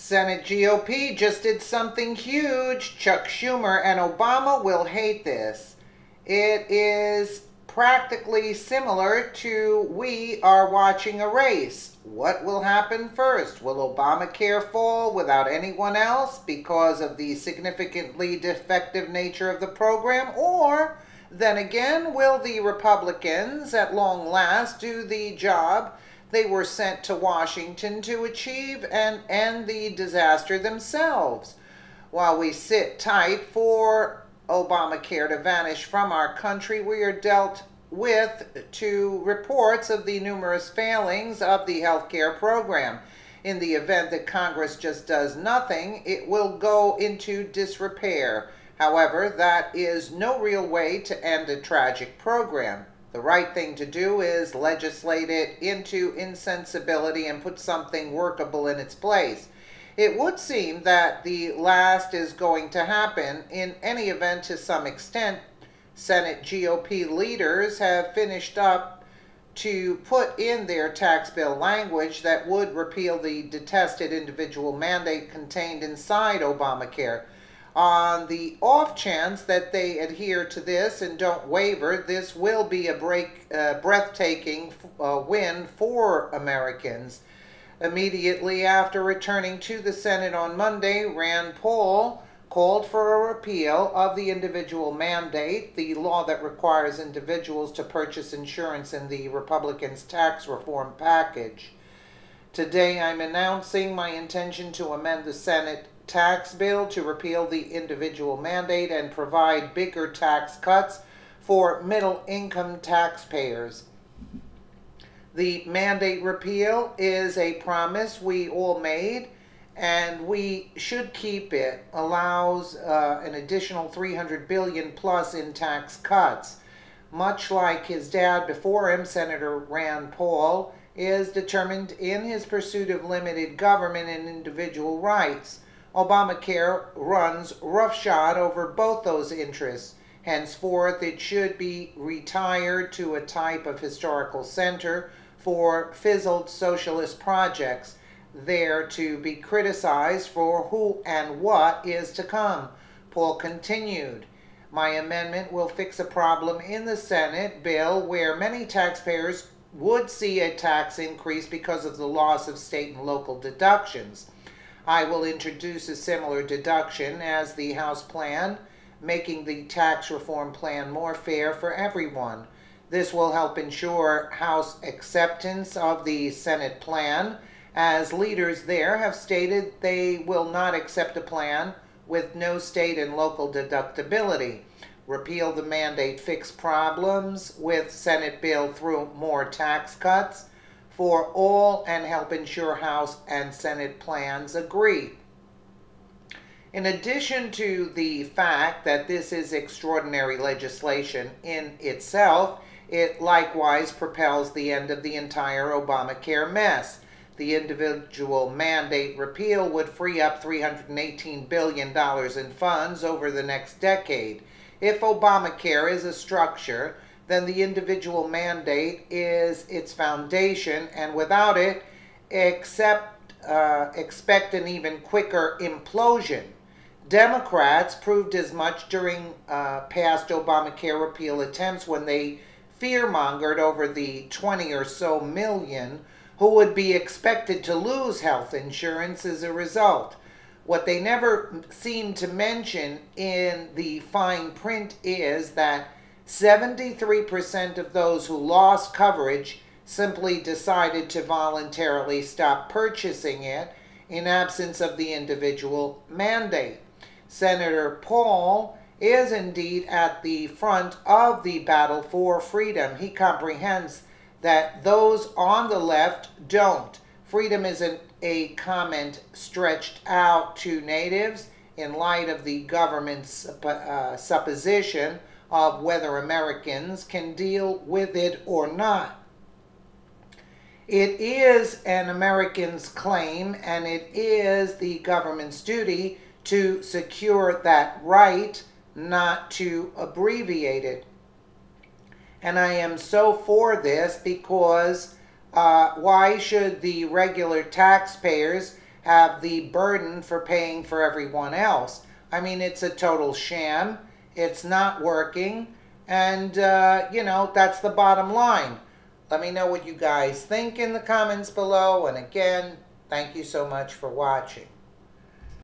Senate GOP just did something huge. Chuck Schumer and Obama will hate this. It is practically similar to we are watching a race. What will happen first? Will Obamacare fall without anyone else because of the significantly defective nature of the program? Or, then again, will the Republicans at long last do the job they were sent to Washington to achieve and end the disaster themselves? While we sit tight for Obamacare to vanish from our country, we are dealt with to reports of the numerous failings of the healthcare program. In the event that Congress just does nothing, it will go into disrepair. However, that is no real way to end a tragic program. The right thing to do is legislate it into insensibility and put something workable in its place. It would seem that the last is going to happen. In any event, to some extent, Senate GOP leaders have finished up to put in their tax bill language that would repeal the detested individual mandate contained inside Obamacare. On the off chance that they adhere to this and don't waver, this will be a breathtaking win for Americans. Immediately after returning to the Senate on Monday, Rand Paul called for a repeal of the individual mandate, the law that requires individuals to purchase insurance in the Republicans' tax reform package. Today I'm announcing my intention to amend the Senate tax bill to repeal the individual mandate and provide bigger tax cuts for middle-income taxpayers. The mandate repeal is a promise we all made, and we should keep it. Allows an additional $300 billion plus in tax cuts. Much like his dad before him, Senator Rand Paul is determined in his pursuit of limited government and individual rights. Obamacare runs roughshod over both those interests. Henceforth, it should be retired to a type of historical center for fizzled socialist projects, there to be criticized for who and what is to come. Paul continued, "My amendment will fix a problem in the Senate bill where many taxpayers would see a tax increase because of the loss of state and local deductions. I will introduce a similar deduction as the House plan, making the tax reform plan more fair for everyone. This will help ensure House acceptance of the Senate plan, as leaders there have stated they will not accept a plan with no state and local deductibility. Repeal the mandate, fix problems with Senate bill through more tax cuts for all, and help ensure House and Senate plans agree." In addition to the fact that this is extraordinary legislation in itself, it likewise propels the end of the entire Obamacare mess. The individual mandate repeal would free up $318 billion in funds over the next decade. If Obamacare is a structure, then the individual mandate is its foundation, and without it, expect an even quicker implosion. Democrats proved as much during past Obamacare repeal attempts when they fear-mongered over the 20 or so million who would be expected to lose health insurance as a result. What they never seem to mention in the fine print is that 73% of those who lost coverage simply decided to voluntarily stop purchasing it in absence of the individual mandate. Senator Paul is indeed at the front of the battle for freedom. He comprehends that those on the left don't. Freedom isn't a comment stretched out to natives in light of the government's supposition of whether Americans can deal with it or not. It is an American's claim, and it is the government's duty to secure that right, not to abbreviate it. And I am so for this because why should the regular taxpayers have the burden for paying for everyone else. I mean, it's a total sham. It's not working. And, that's the bottom line. Let me know what you guys think in the comments below. And again, thank you so much for watching.